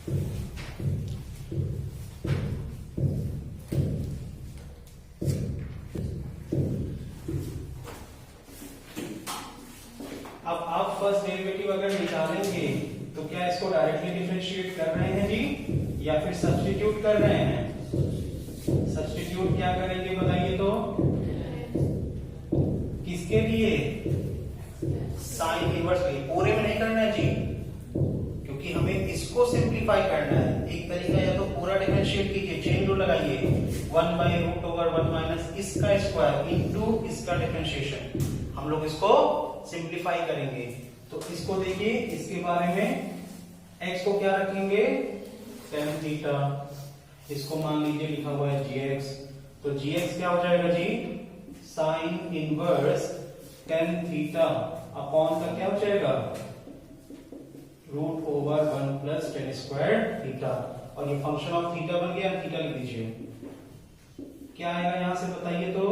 अब आप first derivative अगर निकालेंगे तो क्या इसको डायरेक्टली डिफरेंशिएट कर रहे हैं जी या फिर सब्स्टिट्यूट कर रहे हैं? सब्स्टिट्यूट क्या करेंगे बताइए तो? किसके लिए? साइन इनवर्स के लिए। पूरे में नहीं करना है जी, क्योंकि हमें इसको सिंप्लीफाई करना है। एक तरीका या तो पूरा डिफरेंशिएट कीजिए, चेन रूल लगाइए, 1/√1 माइनस इसका स्क्वायर इनटू इसका डिफरेंशिएशन। हम लोग इसको सिंप्लीफाई करेंगे। तो इसको देखिए, इसके बारे में x को क्या रखेंगे? tan theta. इसको मान लीजिए लिखा हुआ है gx, तो gx क्या हो जाएगा जी? Sine inverse tan theta upon का क्या हो जाएगा? √1 प्लस tan स्क्वायर थीटा। और ये फंक्शन ऑफ थीटा बन गया, थीटा लिख दीजिए। क्या आएगा यहां से बताइए तो?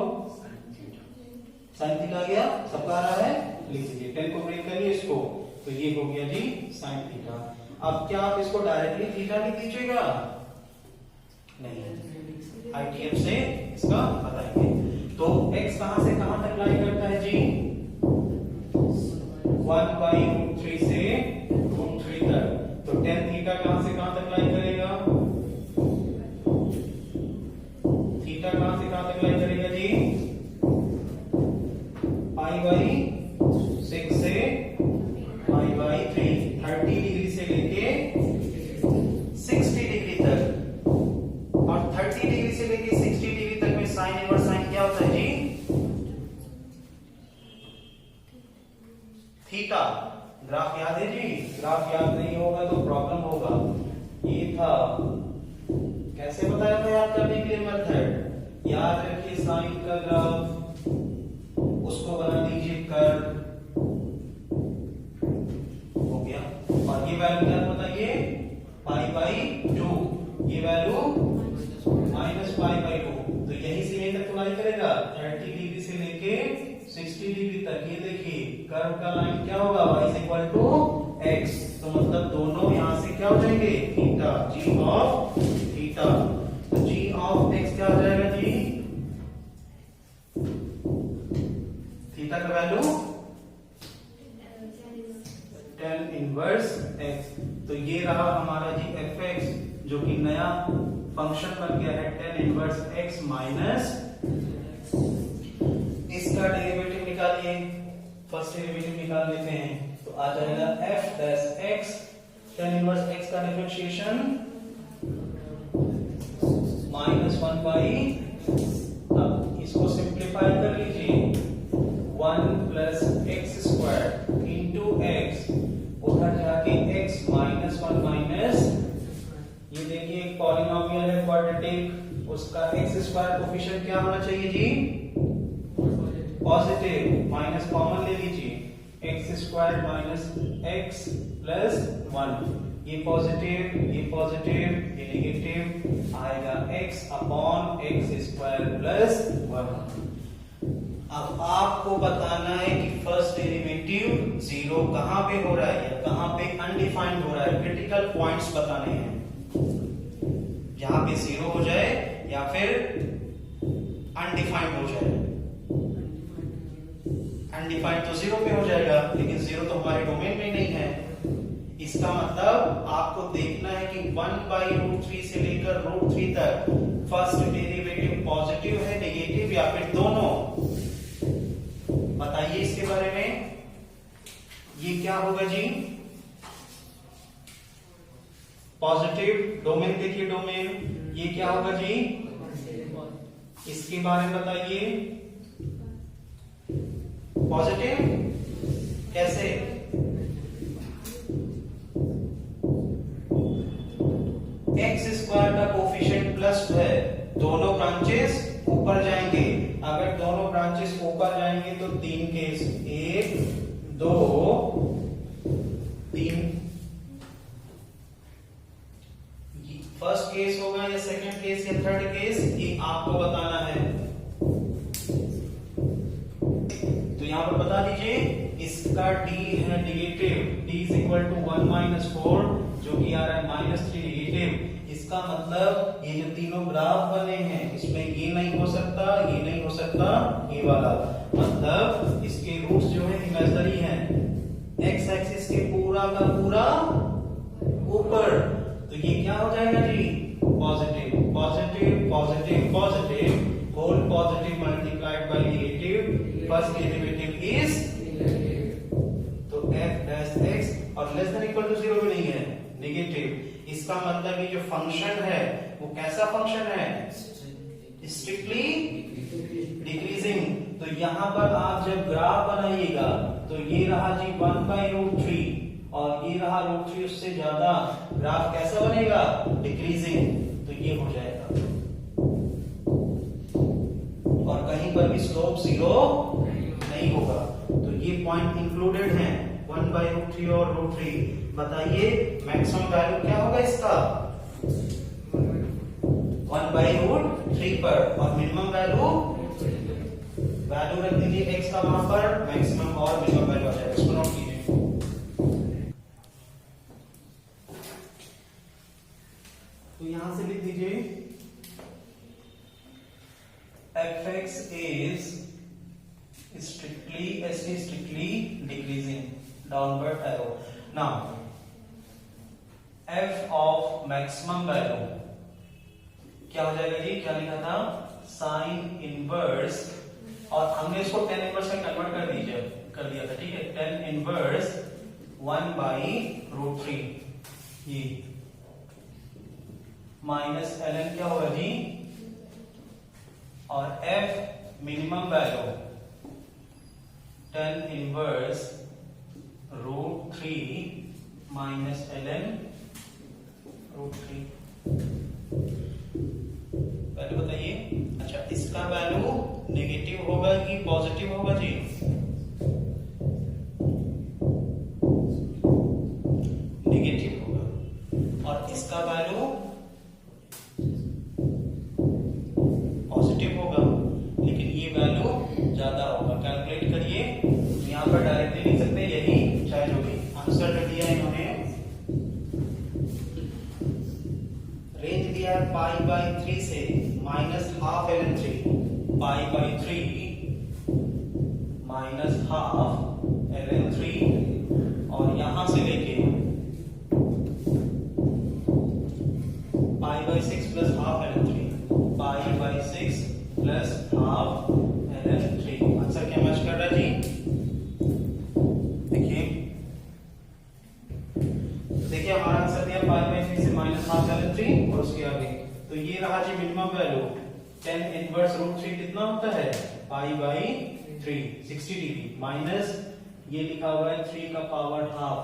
साइन थीटा आ गया, सबका आ रहा है, लिख दीजिए। 10 को ब्रेक करिए इसको, तो ये हो गया जी साइन थीटा। अब क्या आप इसको डायरेक्टली थीटा लिख दीजिएगा? नहीं, आईटीएफ से इसका बताएंगे। तो x कहां से कहां तक लाई करता है जी? 1/√3 से √3 तक। तो tan थीटा कहां से कहां तक लाई करेगा? थीटा कहां से कहां तक लाई करेगा जी? π/6 से π/3, 30 डिग्री से लेके 60 डिग्री तक। और 30 डिग्री से लेके 60 डिग्री तक में साइन इनवर्स साइन क्या होता है जी? थीटा। ग्राफ याद है जी? ग्राफ याद नहीं होगा तो प्रॉब्लम होगा। ये था, कैसे बताया था याद करने के लिए मेथड? याद रखिए, साइन का ग्राफ उसको बना दीजिए कर्व, हो गया। और ये वैल्यू क्या बताइए? π/2, ये वैल्यू -π/2। तो यही से यहीं तक लाइन करेगा, 30 डिग्री से लेके 60 डिग्री तक। ये देखिए कर्व का लाइन क्या होगा? y = x। तो मतलब दोनों यहां से क्या हो जाएंगे? Theta, g of theta. तो g ऑफ x क्या हो जाएगा जी? थीटा का वैल्यू tan इनवर्स x। तो ये रहा हमारा जी fx, जो कि नया फंक्शन बन गया है tan इनवर्स x माइनस इसका डेरिवेटिव निकालिए। फर्स्ट डेरिवेटिव निकाल लेते हैं, तो आ जाएगा f plus x, tan inverse x का डिफरेंशिएशन -1/, अब इसको सिंप्लीफाई कर लीजिए, 1 plus x square into x, उधर जाके x -1 माइनस, ये देखिए एक पॉलिनोमियल है क्वाड्रेटिक, उसका x स्क्वायर कोफिशिएंट क्या होना चाहिए जी? पॉजिटिव। माइनस कॉमन ले लीजिए, x square minus x plus 1, ये पॉजिटिव, ये नेगेटिव आएगा, x upon x square plus 1। अब आपको बताना है कि फर्स्ट डेरिवेटिव जीरो कहां पे हो रहा है या कहां पे अनडिफाइंड हो रहा है। क्रिटिकल पॉइंट्स बताने हैं, जहां पे जीरो हो जाए या फिर अनडिफाइंड हो जाए। अनडिफाइंड तो जीरो पे हो जाएगा, लेकिन जीरो तो हमारे डोमेन में नहीं है। इसका मतलब आपको देखना है कि 1/√3 से लेकर √3 तक फर्स्ट डेरिवेटिव पॉजिटिव है, नेगेटिव या फिर दोनों। बताइए इसके बारे में, ये क्या होगा जी? पॉजिटिव। डोमेन देखिए, डोमेन ये क्या होगा जी? इसके बारे में बताइए। पॉजिटिव कैसे? एक्स स्क्वायर का कोफिशिएंट प्लस है, दोनों ब्रांचेस ऊपर जाएंगे। अगर दोनों ब्रांचेस ऊपर जाएंगे तो 3 केस, 1 2 3। फर्स्ट केस होगा या सेकंड केस या थर्ड केस, ये आपको बताना है। तो यहां पर बता दीजिए, इसका d है नेगेटिव, d = 1 - 4, जो जो कि आ रहा है -3 नेगेटिव। इसका मतलब ये जो तीनों ग्राफ बने हैं इसमें ये नहीं हो सकता, ये नहीं हो सकता, ये वाला, मतलब इसके रूट्स जो है इमेजिनरी हैं। एक्स एक्सिस के पूरा का पूरा ऊपर, तो ये क्या हो जाएगा जी? Positive positive positive positive, whole positive multiplied by negative, first derivative is, तो f डैश x और लेस देन इक्वल टू 0 भी नहीं है, नेगेटिव। इसका मतलब ये जो फंक्शन है वो कैसा फंक्शन है? Strictly decreasing. तो यहां पर आप जब ग्राफ बनाइएगा तो ये रहा जी 1/√3 और ये रहा √3 उससे ज्यादा, ग्राफ कैसा बनेगा? डिक्रीजिंग। तो ये हो जाएगा और कहीं पर भी स्लोप 0 नहीं होगा। तो ये पॉइंट इंक्लूडेड हैं 1/√3 और √3। बताइए मैक्सिमम वैल्यू क्या होगा इसका? 1/√3 पर, और मिनिमम वैल्यू रख दीजिए x का वहां पर, मैक्सिमम और मिनिमम वैल्यू आ जाएगा। इसको नोट कीजिए। तो यहां से लिख दीजिए fx is strictly decreasing, downward arrow. Now f of maximum value क्या हो जाएगा जी? क्या लिखा था? साइन इनवर्स, और हमने इसको tan इनवर्स में कन्वर्ट कर दिया था, ठीक है? tan इनवर्स 1/√3 ये माइनस ln क्या होगा जी? और f minimum value tan inverse √3 minus ln √3। Value बताइए। अच्छा, इसका वैल्यू नेगेटिव होगा कि पॉजिटिव होगा जी? नेगेटिव होगा। और इसका वैल्यू पॉजिटिव होगा, लेकिन ये वैल्यू ज्यादा होगा। कैलकुलेट करिए, यहां पर डायरेक्टली लिख सकते हैं, यही चाहे जो भी आंसर जो दिया है इन्होंने, रेंज दिया है π/3 से -½ ln3, π/3 -½ ln3, और यहां से लेके π/6 + ½ ln3, π/6 + ½ ln3। आंसर क्या मैच कर रहा है जी? देखिए हमारा आंसर दिया π/3 से -½ ln3 और उसके आगे। तो ये रहा जी मिनिमम वैल्यू। tan इनवर्स √3 कितना होता है? π/3 60 डिग्री, माइनस ये लिखा हुआ है 3 का पावर हाफ,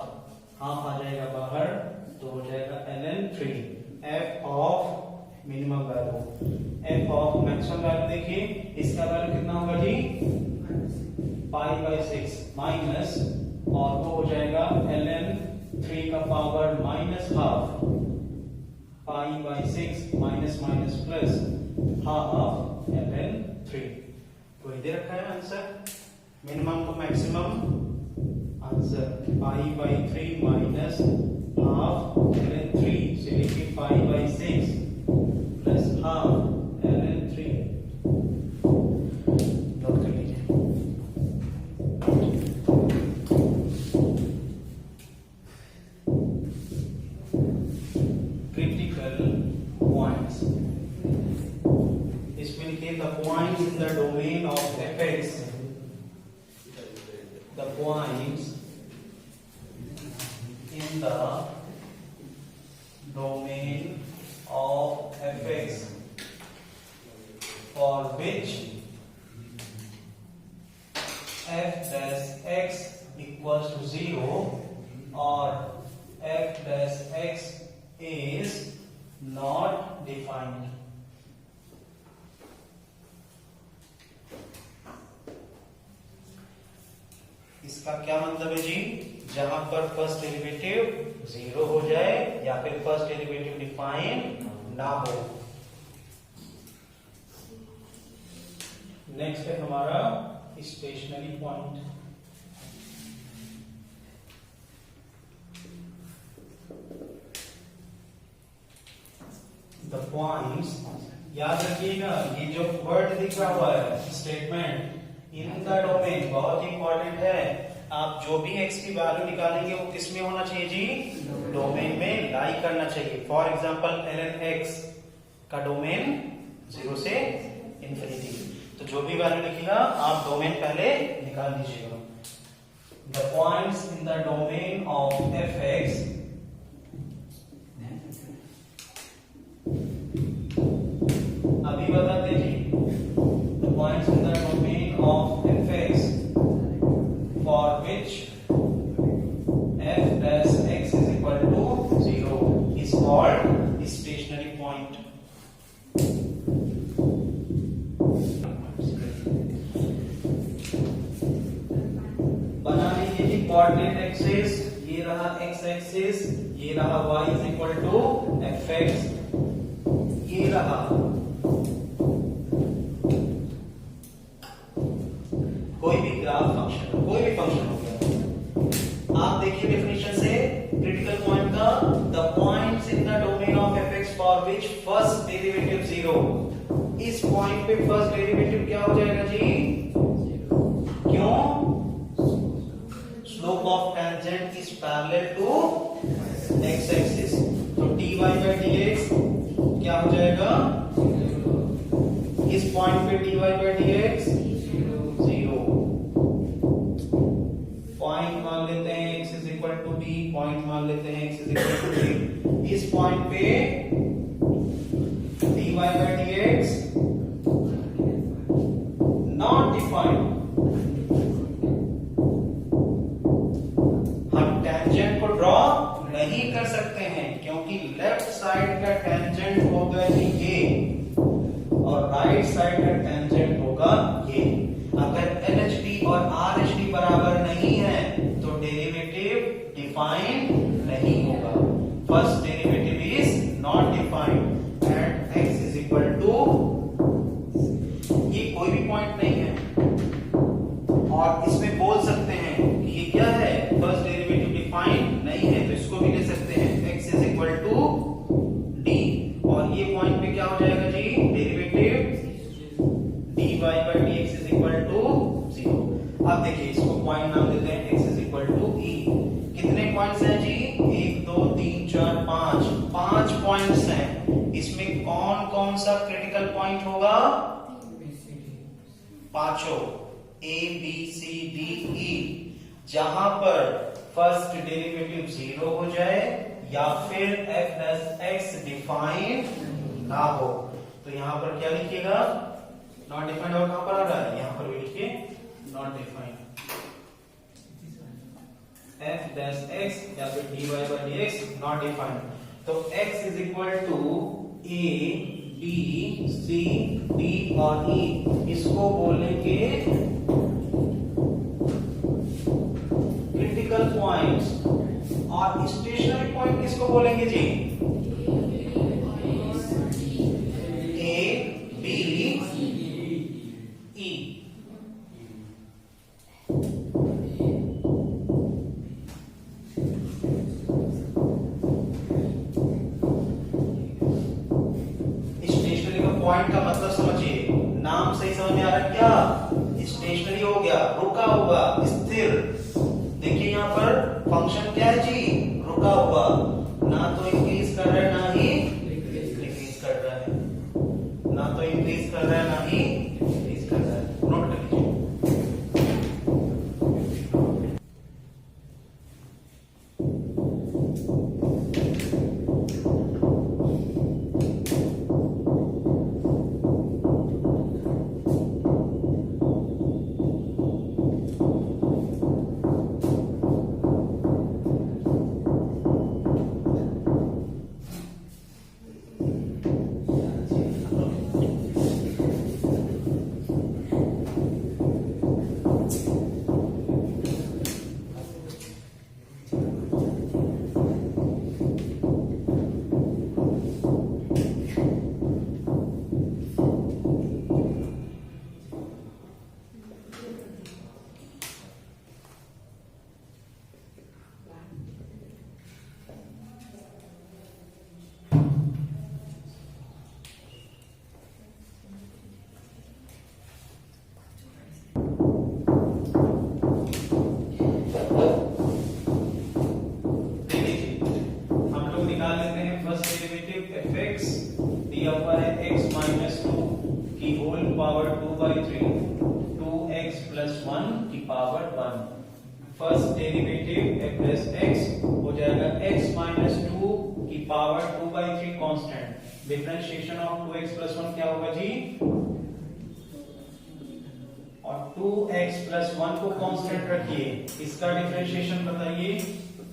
हाफ आ जाएगा बाहर, तो हो जाएगा ln3। f of minimum value, f of maximum value देखिए, इसका वैल्यू कितना होगा जी? π/6 माइनस, और वो हो जाएगा ln3 का power -½ π/6 minus minus plus ½ ln3। तो इधर रखा है answer, minimum to maximum answer π/3 minus ½ ln3 से लेके π/6 प्लस ½ ln3। नोट कर लीजिए। The points in the domain of fx, the points in the domain of fx for which f dash x equals to 0 or f dash x is not defined. इसका क्या मतलब है जी? जहां पर first derivative 0 हो जाए या फिर फर्स्ट डेरिवेटिव डिफाइन ना हो। नेक्स्ट है हमारा स्टेशनरी पॉइंट। पॉइंट्स, याद रखिएगा ये जो वर्ड लिखा हुआ है स्टेटमेंट इन द डोमेन बहुत इंपॉर्टेंट है। आप जो भी x की वैल्यू निकालेंगे वो किस में होना चाहिए जी, डोमेन में लाई करना चाहिए। फॉर एग्जांपल ln x का डोमेन 0 से इंफिनिटी, तो जो भी वैल्यू लिखिएगा आप डोमेन पहले निकाल दीजिएगा। The points in the domain of fx अभी बताते जी, the points in the domain of fx for which f dash x is equal to 0 is called stationary point। बना लीजिए जी कोऑर्डिनेट एक्सिस, ये रहा x एक्सिस, ये रहा y is equal to fx, ये रहा कोई भी ग्राफ फंक्शन, कोई भी फंक्शन हो गया। आप देखिए डेफिनेशन से क्रिटिकल पॉइंट का, the points in the domain of fx for which first derivative 0, इस पॉइंट पे फर्स्ट डेरिवेटिव क्या हो जाएगा जी, क्यों, slope of tangent is parallel to x axis, तो dy by dx क्या हो जाएगा, इस पॉइंट पे dy by dx 0, पॉइंट मान लेते हैं x is equal to b, point मान लेते हैं x is equal to b, इस पॉइंट पे dy by dx not defined. हम टेंजेंट को ड्रॉ नहीं कर सकते हैं क्योंकि लेफ्ट साइड का टेंजेंट होगा ये और राइट साइड का टेंजेंट होगा ये। अगर LHD और RHD बराबर नहीं है तो डेरिवेटिव डिफाइंड नहीं होगा। First derivative is not defined and x is equal to, ये कोई भी पॉइंट नहीं है और इसमें बोल सकते हैं कि ये क्या है, फर्स्ट डेरिवेटिव डिफाइंड नहीं है, तो इसको भी ले सकते हैं x is equal to d, और ये पॉइंट पे क्या हो जाएगा जी, derivative dy by dx is equal to 0। अब देखिए इसको पॉइंट नाम देते हैं x is equal to e। कितने पॉइंट्स हैं जी, 1 2 3 4 5, 5 पॉइंट्स हैं। इसमें कौन कौन सा क्रिटिकल पॉइंट होगा, पांचों a b c d e, जहां पर फर्स्ट डेरिवेटिव 0 हो जाए या फिर f प्लस x डिफाइंड ना हो। तो यहां पर क्या लिखिएगा, नॉट डिफाइंड, और कहां पर आ रहा है, यहां पर भी लिखिए not defined, f dash x या फिर dy by dx not defined. तो x is equal to a b c d और e, इसको बोलेंगे क्रिटिकल पॉइंट्स, और स्टेशनरी पॉइंट किसको बोलेंगे जी, a b e। स्टेशनरी का पॉइंट का मतलब समझिए, नाम सही समझ में आ रहा है क्या, स्टेशनरी हो गया रुका हुआ, स्थिर। देखिए यहाँ पर फंक्शन क्या है जी, रुका हुआ, ना तो इंक्रीज कर रहा है ना ही डिक्रीज कर रहा है, ना तो इंक्रीज कर रहा है ना ही डिक्रीज कर रहा है। नोट कर लीजिए। प्लस 1 की power 1। First derivative f plus x हो जाएगा x माइनस 2 की power 2/3 constant. Differentiation of 2x plus 1 क्या होगा जी? और 2x प्लस 1 को कांस्टेंट रखिए, इसका डिफरेंशिएशन बताइए।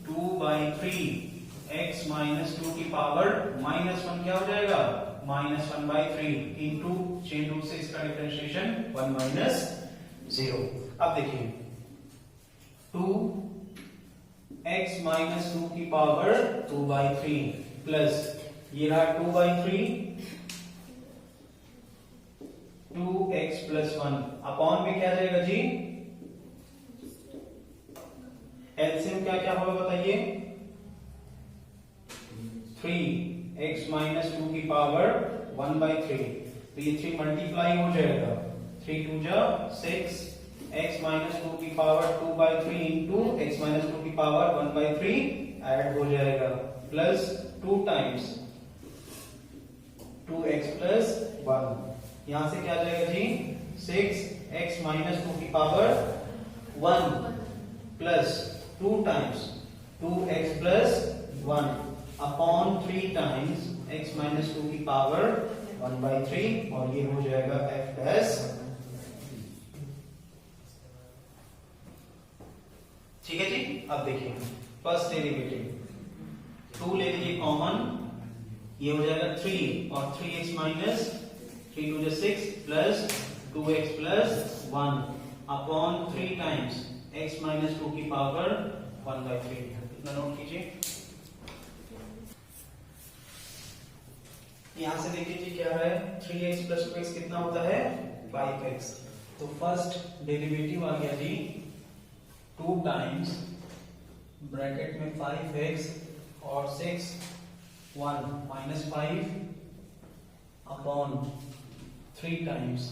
2/3 x माइनस 2 की पावर माइनस 1 क्या हो जाएगा? माइनस 1/3 इंटू चेन रूल से इसका डिफरेंशिएशन 1 माइनस 0। अब देखिए 2x माइनस 2 की पावर 2/3 प्लस ये रहा 2/3 2x प्लस 1 अपॉन में क्या जाएगा जी? एलसीएम क्या क्या होगा बताइए? 3x माइनस 2 की पावर 1/3, तो ये 3 मल्टीप्लाई हो जाएगा। 3 2 जा 6, x माइनस 2 की पावर 2/3 इंटू x माइनस 2 की पावर 1/3 ऐड हो जाएगा, प्लस 2 टाइम्स 2x प्लस 1। यहां से क्या जाएगा जी? 6x माइनस 2 की power 1 plus 2 times 2x plus 1 upon 3 times x minus 2 की पावर 1/3 और ये हो जाएगा f प्लस। ठीक है जी। अब देखिए फर्स्ट डेरिवेटिव 2 ले लीजिए कॉमन, ये हो जाएगा 3 और 3x minus 3 2 6 plus 2x plus 1 upon 3 times x minus 2 की पावर 1/3। इतना नोट कीजिए। यहां से देखिए जी क्या है? 3x प्लस 2x कितना होता है? 5x। तो फर्स्ट डेरिवेटिव आ गया जी 2 टाइम्स ब्रैकेट में 5x और 6 1 minus 5 upon 3 times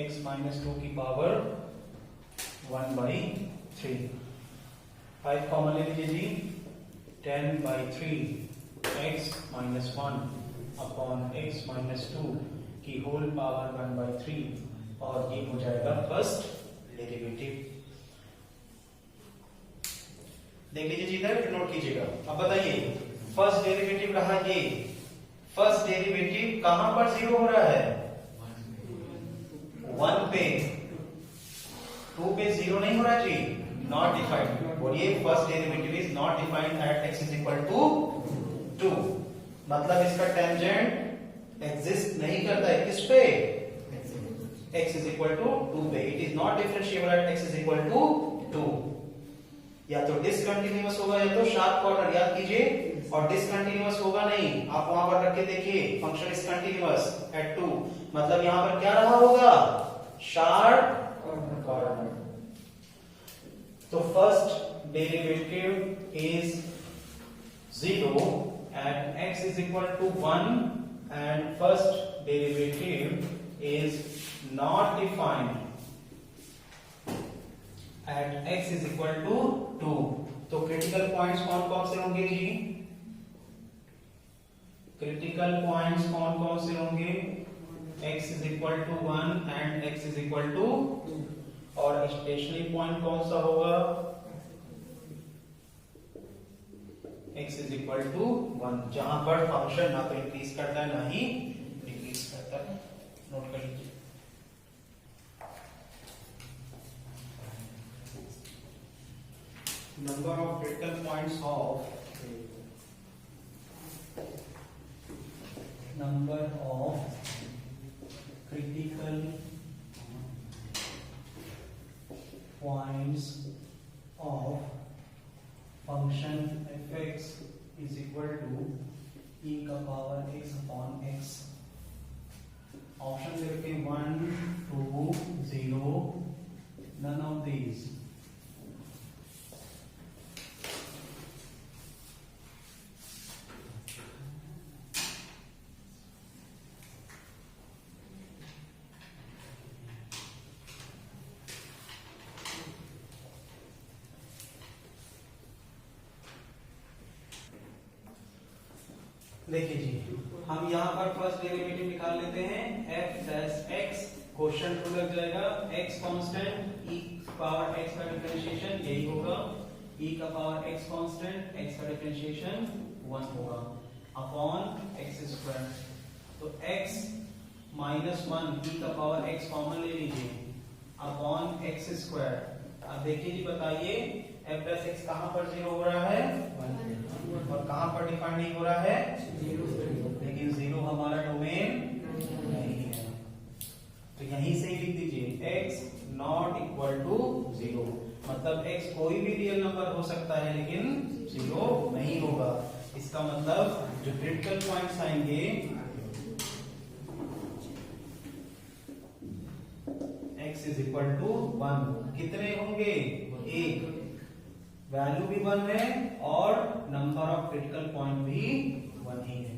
x minus 2 की पावर 1/3। 5 कॉमन ले लीजिए जी, 10/3 x minus 1 upon x minus 2 की होल पावर 1/3 और ये हो जाएगा फर्स्ट डेरिवेटिव। देख लीजिए जी, इधर नोट कीजिएगा। अब बताइए फर्स्ट डेरिवेटिव रहा ये, फर्स्ट डेरिवेटिव कहां पर 0 हो रहा है? 1 पे, 2 पे 0 नहीं हो रहा जी, नॉट डिफाइंड। बोलिए first derivative is not defined at x is equal to 2। मतलब इसका टेंजेंट एग्जिस्ट नहीं करता है किस पे? x इज इक्वल टू 2 पे। It is not differentiable at x is equal to 2। या तो डिसकंटिन्यूअस होगा या तो शार्प कॉर्नर, याद कीजिए। और डिसकंटिन्यूअस होगा नहीं, आप वहां पर रख के देखिए फंक्शन इज कंटिन्यूअस एट 2, मतलब यहां पर क्या रहा होगा? Sharp corner. तो first derivative is 0 and x is equal to 1 and first derivative is not defined at x is equal to 2। तो क्रिटिकल पॉइंट्स कौन कौन से होंगे जी? क्रिटिकल पॉइंट्स कौन कौन से होंगे? x is equal to 1 and x is equal to 2। और स्टेशनरी पॉइंट कौन सा होगा? x is equal to 1, जहां पर फंक्शन ना तो इंक्रीज करता है ना ही डिक्रीज करता है। नोट कर लीजिए। Number of critical points of critical points of function fx is equal to e का power x upon x। Option दे रखे 1 2 0, none of these। देखिए जी, हम यहाँ पर फर्स्ट डेरिवेटिव निकाल लेते हैं f dash x question two लग जाएगा x constant e power x का डिफरेंशिएशन यही होगा, e का पावर x कांस्टेंट x का डिफरेंशिएशन 1 होगा अपॉन x स्क्वायर। तो x माइनस 1 e का पावर x कॉमन ले लीजिए अपॉन x स्क्वायर। अब देखिए जी बताइए f प्लस x कहां पर 0 हो रहा है और कहां पर डिफाइन नहीं हो रहा है 0, लेकिन 0 हमारा डोमेन नहीं है। तो यहीं से ही लिख दीजिए x नॉट इक्वल टू 0, मतलब x कोई भी रियल नंबर हो सकता है लेकिन 0 नहीं होगा। इसका मतलब जो क्रिटिकल पॉइंट्स आएंगे x इज इक्वल टू 1, कितने होंगे 1, वैल्यू भी 1 है और नंबर ऑफ क्रिटिकल पॉइंट भी 1 ही है।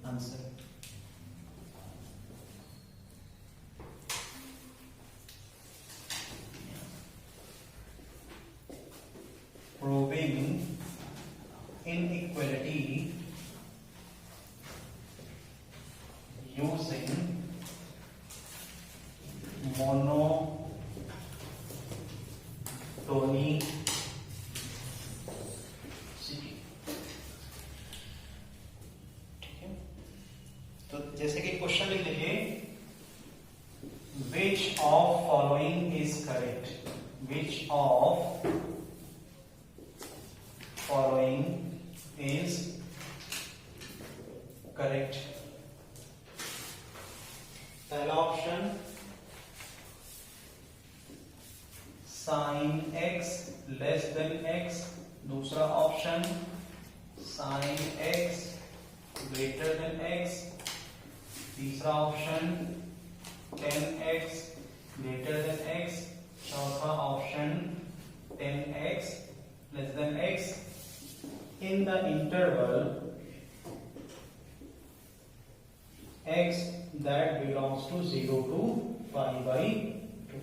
Answer proving inequality using monotonicity। ठीक है, तो जैसे कि क्वेश्चन लिख लीजिए which of following is correct, which of following is correct। पहला option sin x less than x, दूसरा option sin x greater then x, तीसरा option 10x greater than x, चौथा option 10x less than x in the interval x that belongs to 0 to pi by 2।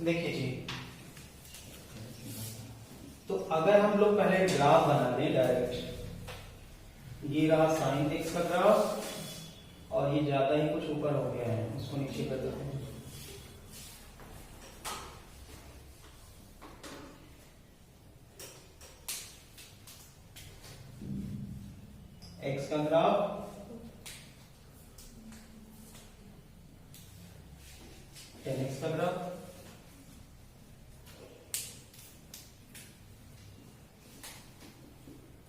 देखिए जी, तो अगर हम लोग पहले graph बना दें डायरेक्ट, ये रहा sin x का ग्राफ और ये ज्यादा ही कुछ ऊपर हो गया है, इसको नीचे कर देते हैं। x का ग्राफ, x का ग्राफ,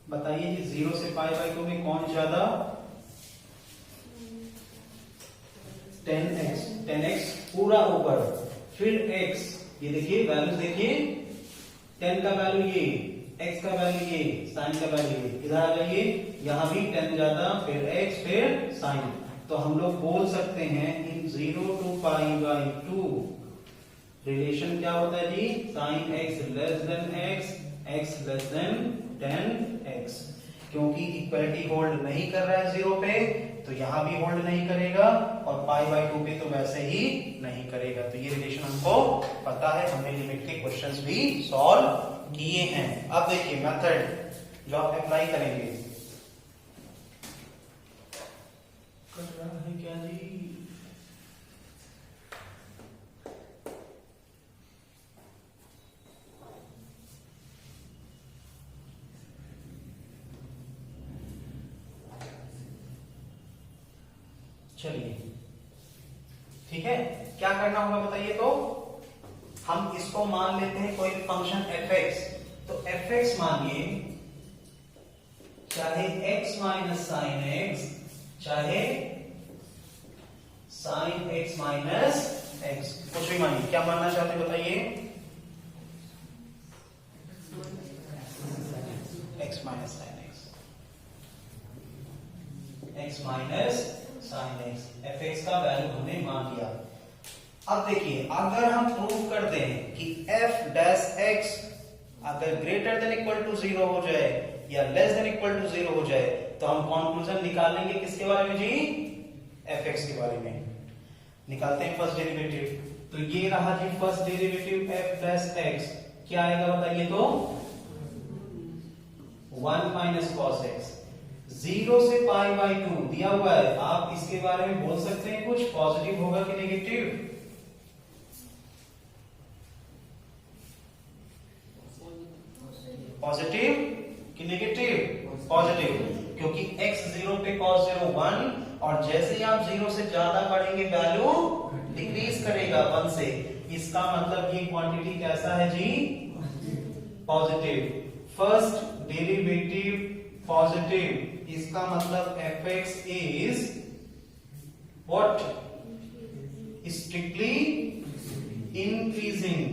बताइए जी 0 से पाई बाई 2 में कौन ज्यादा 10x, 10x पूरा ऊपर, फिर x, ये देखिए वैल्यूज देखिए 10 का वैल्यू ये, x का वैल्यू ये, sin का वैल्यू ये, इधर आ जाइए यहां भी 10 ज्यादा, फिर x फिर sin। तो हम लोग बोल सकते हैं इन 0 to पाई बाई 2 रिलेशन क्या होता है जी, sin x less than x, x less than 10x। क्योंकि इक्वलिटी होल्ड नहीं कर रहा है 0 पे, तो यहां भी होल्ड नहीं करेगा और पाई बाई 2 पे तो वैसे ही नहीं करेगा। तो ये रिलेशन हमको पता है, हमने लिमिट के क्वेश्चंस भी सॉल्व किए हैं। अब देखिए मेथड जो आप अप्लाई करेंगे, कर रहा है क्या जी, चलिए ठीक है, क्या करना होगा बताइए। तो हम इसको मान लेते हैं कोई फंक्शन fx, तो fx मानिए चाहे x माइनस साइन x, चाहे साइन x माइनस x, कुछ भी मानिए, क्या मानना चाहते हैं बताइए। x minus sine x, x minus sine x, fx का वैल्यू हमने मान लिया। अब देखिए अगर हम प्रूव कर दें कि f डैश x अगर ग्रेटर देन इक्वल टू 0 हो जाए या लेस देन इक्वल टू 0 हो जाए, तो हम कंक्लूजन निकालेंगे किसके बारे में जी, fx के बारे में। निकालते हैं फर्स्ट डेरिवेटिव, तो ये रहा जी first derivative f dash x, क्या आएगा बताइए। तो 1 माइनस कॉस x, 0 से पाई बाई 2 दिया हुआ है, आप इसके बारे में बोल सकते हैं कुछ, पॉजिटिव होगा कि नेगेटिव? पॉजिटिव कि नेगेटिव? पॉजिटिव, क्योंकि x 0 पे cos 0 1, और जैसे ही आप 0 से ज्यादा बढ़ेंगे वैल्यू डिक्रीज करेगा 1 से। इसका मतलब ये क्वांटिटी कैसा है जी? पॉजिटिव। फर्स्ट डेरिवेटिव पॉजिटिव, इसका मतलब fx is what? Strictly increasing.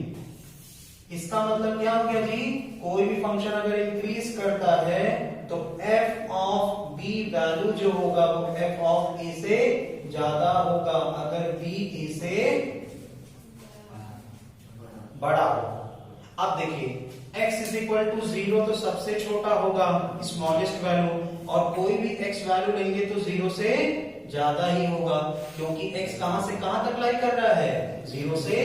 इसका मतलब क्या हो गया जी? कोई भी फंक्शन अगर इंक्रीज करता है तो f ऑफ b वैल्यू जो होगा वो f ऑफ a से ज्यादा होगा, अगर b a से बड़ा हो। अब देखिए x इज इक्वल टू 0 तो सबसे छोटा होगा, स्मॉलेस्ट वैल्यू, और कोई भी x वैल्यू लेंगे तो 0 से ज्यादा ही होगा, क्योंकि x कहां से कहां तक लाई कर रहा है? 0 से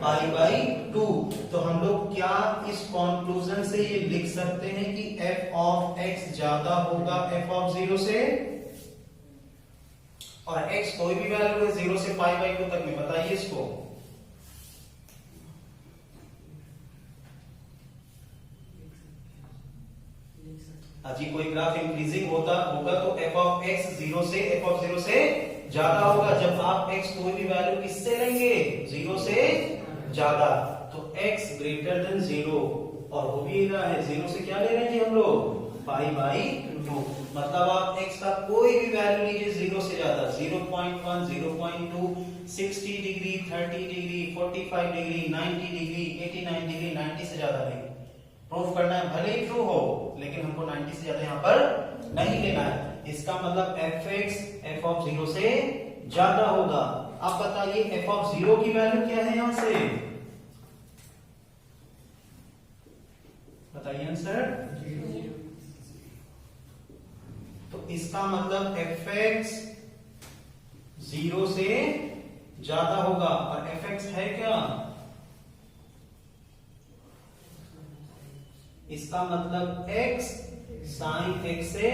पाई बाई 2। तो हम लोग क्या इस कॉन्क्लूजन से ये लिख सकते हैं कि f ऑफ x ज्यादा होगा f ऑफ 0 से? और x कोई भी वैल्यू है 0 से पाई बाई 2 तक में, बताइए इसको। अजी कोई ग्राफ इंक्रीजिंग होगा तो f ऑफ x 0 से f ऑफ 0 से ज्यादा होगा। जब आप x कोई भी वैल्यू किससे लेंगे? 0 से ज्यादा, तो x ग्रेटर देन 0, और वो भी रहा है 0 से क्या ले रहे हैं जी हम लोग? Pi by 2। मतलब आप x का कोई भी वैल्यू लीजिए 0 से ज्यादा, 0.1, 0.2, 60 degree, 30 degree, 45 degree, 90 degree, 89 degree, 90 से ज्यादा नहीं प्रूफ करना है, भले ही ट्रू हो, लेकिन हमको 90 से ज्यादा यहाँ पर नहीं लेना है। इसका मतलब fx f ऑफ 0 से ज्यादा होगा। अब बताइए f ऑफ 0 की वैल्यू क्या है यहां से? बताइए आंसर। तो इसका मतलब fx 0 से ज्यादा होगा, और fx है क्या? इसका मतलब x sin x से,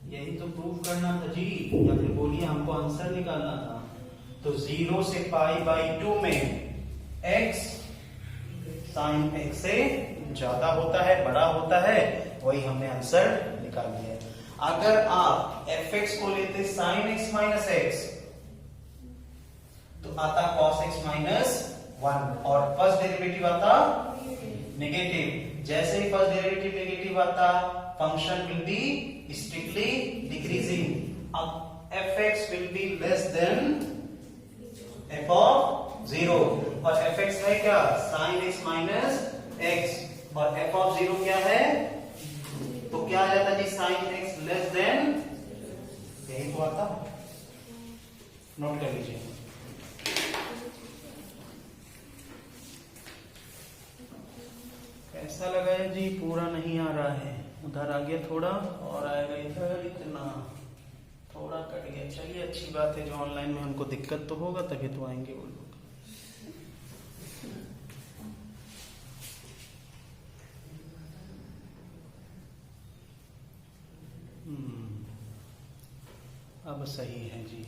यही तो प्रूफ करना था जी, या फिर बोलिए हमको आंसर निकालना था। तो 0 से पाई बाई 2 में x sin x से ज्यादा होता है, बड़ा होता है, वही हमने आंसर निकाल लिया है। अगर आप fx को लेते sin x माइनस x तो आता cos x माइनस 1, और फर्स्ट डेरिवेटिव आता नेगेटिव। जैसे ही फर्स्ट डेरिवेटिव नेगेटिव आता, function will be strictly decreasing. अब fx will be less than f of 0, और fx है क्या? sin x माइनस x, और f ऑफ 0 क्या है? तो क्या आ जाता जी? sin x लेस देन, यही तो आता, नोट कर लीजिए। कैसा लगा है जी? पूरा नहीं आ रहा है, उधर आ गया थोड़ा, और आएगा इधर इतना, थोड़ा कट गया। चलिए अच्छी बात है, जो ऑनलाइन में हमको दिक्कत तो होगा तभी तो आएंगे वो लोग। अब सही है जी।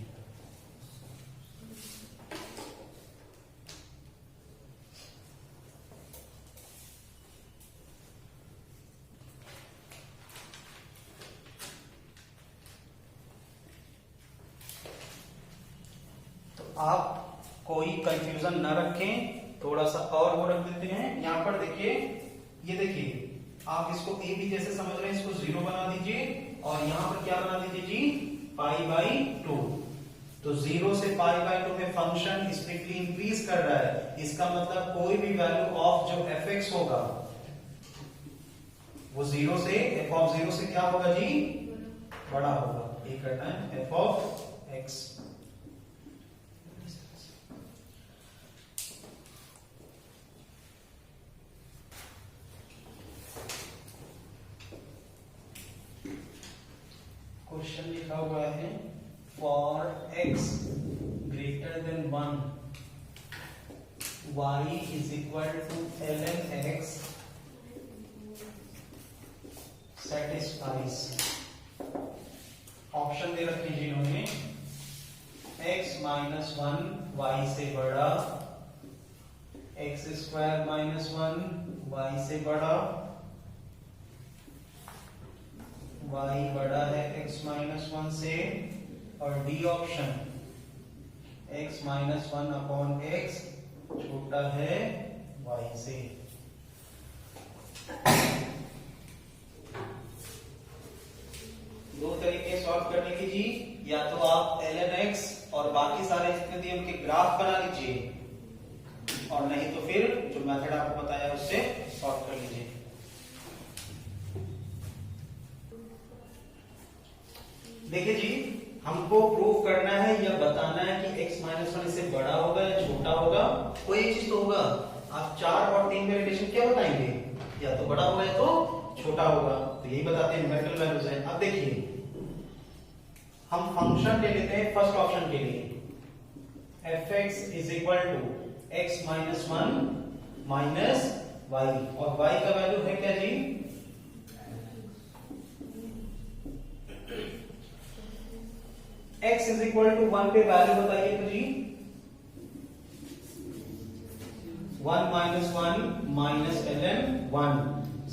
आप कोई कंफ्यूजन न रखें, थोड़ा सा और वो रख देते हैं। यहां पर देखिए, ये देखिए, आप इसको a भी जैसे समझ रहे हैं, इसको 0 बना दीजिए, और यहां पर क्या बना दीजिए जी? Pi by 2। तो 0 से पाई बाई 2 में फंक्शन स्ट्रिक्टली इंक्रीज कर रहा है, इसका मतलब कोई भी वैल्यू ऑफ जो fx होगा वो 0 से, f ऑफ 0 से क्या होगा जी? बड़ा होगा। ये करना है f ऑफ x। क्वेश्चन लिखा हुआ है, for x greater than 1 y is equal to ln x satisfies option दे रखे हैं जिन्होंने x माइनस 1 y से बड़ा, x स्क्वायर माइनस 1 y से बड़ा, y बड़ा है x माइनस 1 से, और D option x minus 1 upon x छोटा है y से। दो तरीके सॉल्व करने की जी, या तो आप ln x और बाकी सारे जितने दिए उनके ग्राफ बना लीजिए, और नहीं तो फिर जो मेथड आपको बताया उससे सॉल्व कर लीजिए। देखिए जी, हमको प्रूव करना है या बताना है कि x माइनस 1 इससे बड़ा होगा या छोटा होगा। कोई एक चीज तो होगा। आप 4 और 3 में रिलेशन क्या बताएंगे, या तो बड़ा होगा या तो छोटा होगा। तो यही बताते हैं न्यूमेरिकल वैल्यूज है। अब देखिए हम फंक्शन ले लेते हैं फर्स्ट ऑप्शन के लिए, fx is equal to x minus 1 minus y, और y का वैल्यू है क्या जी, x इज इक्वल टू 1 पे वैल्यू बताइए तो जी 1 minus 1 minus ln 1,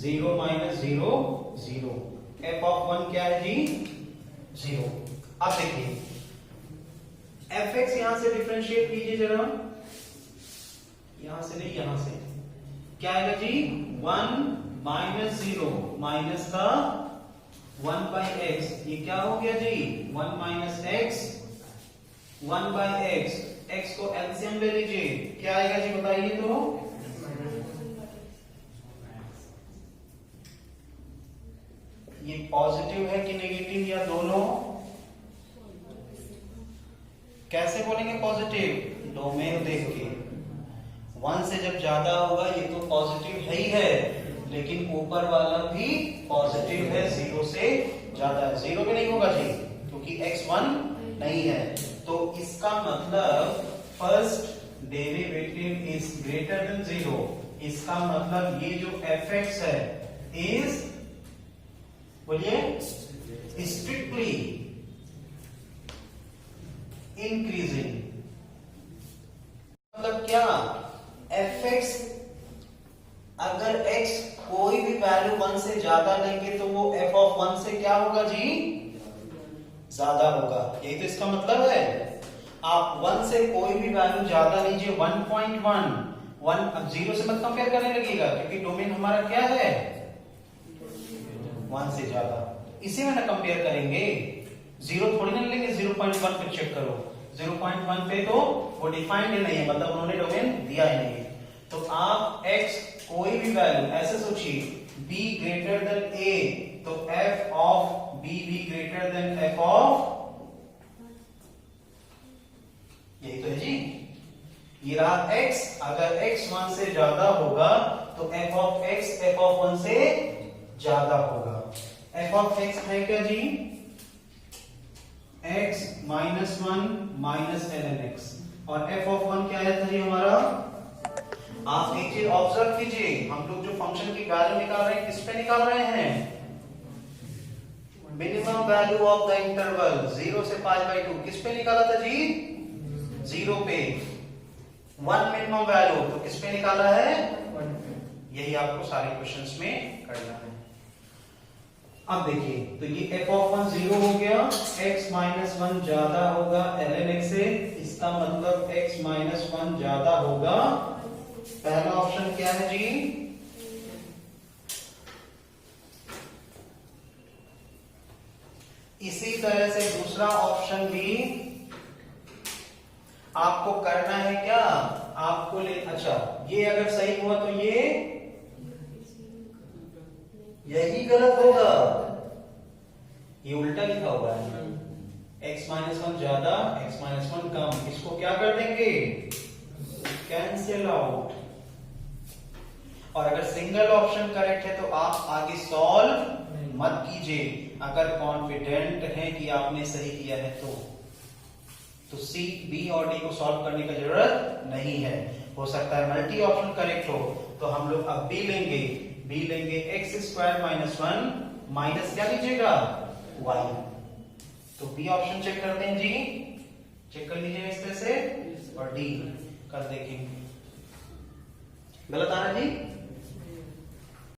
0 minus 0 0, f of 1 क्या है जी 0। अब देखिए fx यहां से डिफरेंशिएट कीजिए जरा, यहां से नहीं यहां से, क्या आएगा जी 1 माइनस 0 माइनस का 1 बाई एक्स, ये क्या हो गया जी 1 minus x 1 by x, x को एलसीएम ले लीजिए, क्या आएगा जी बताइए तो, ये पॉजिटिव है कि नेगेटिव या दोनों, कैसे बोलेंगे पॉजिटिव, डोमेन देख के, 1 से जब ज्यादा होगा ये तो पॉजिटिव है ही है, लेकिन ऊपर वाला भी पॉजिटिव है, 0 से ज्यादा है, 0 भी नहीं होगा जी क्योंकि x 1 नहीं है। तो इसका मतलब first derivative is greater than 0, इसका मतलब ये जो fx है इज, बोलिए, स्ट्रिक्टली इंक्रीजिंग। मतलब क्या, fx अगर x कोई भी वैल्यू 1 से ज्यादा लेंगे तो वो f ऑफ 1 से क्या होगा जी ज्यादा होगा, यही तो इसका मतलब है। आप 1 से कोई भी वैल्यू ज्यादा लीजिए, 1.1, 1 अब 0 से मत कंपेयर करने लगेगा क्योंकि डोमेन हमारा क्या है 1 से ज्यादा, इसी में ना कंपेयर करेंगे, 0 थोड़ी ना लेंगे, 0.1 पे चेक करो, 0.1 पे तो वो डिफाइंड ही नहीं है, मतलब उन्होंने डोमेन दिया ही नहीं है। तो आप x कोई भी वैल्यू ऐसे सोचिए, b ग्रेटर देन a, तो f ऑफ b भी ग्रेटर देन f ऑफ, यही तो है जी, ये रहा x, अगर x 1 से ज्यादा होगा तो f of x f of 1 से ज्यादा होगा। f ऑफ x है क्या जी x minus 1 minus ln x, और f ऑफ 1 क्या है था जी हमारा, आप एक चीज ऑब्जर्व कीजिए, हम लोग जो फंक्शन की वैल्यू निकाल रहे हैं किस पे निकाल रहे हैं, minimum value of the interval 0 से π/2, किस पे निकाला था जी 0 पे, 1 मिनिमम वैल्यू, तो किस पे निकाला है 1 पे। यही आपको सारे क्वेश्चंस में करना है। अब देखिए तो ये f ऑफ 1 0 हो गया, x माइनस 1 ज्यादा होगा ln x से, इसका मतलब x माइनस 1 ज्यादा होगा, पहला ऑप्शन क्या है जी, इसी तरह से दूसरा ऑप्शन भी आपको करना है क्या, आपको ले, अच्छा ये अगर सही हुआ तो ये यही गलत होगा, ये उल्टा लिखा हुआ है, x माइनस 1 ज्यादा x माइनस 1 कम, इसको क्या कर देंगे कैंसिल आउट, और अगर सिंगल ऑप्शन करेक्ट है तो आप आगे सॉल्व मत कीजिए, अगर कॉन्फिडेंट है कि आपने सही किया है तो सी बी और डी को सॉल्व करने की जरूरत नहीं है। हो सकता है मल्टी ऑप्शन करेक्ट हो, तो हम लोग अब बी लेंगे x स्क्वायर माइनस 1 माइनस क्या लीजिएगा y, तो बी ऑप्शन चेक करते हैं जी, चेक कर लीजिए इस तरह से, और डी कर देखेंगे। गलत आ रहा है जी।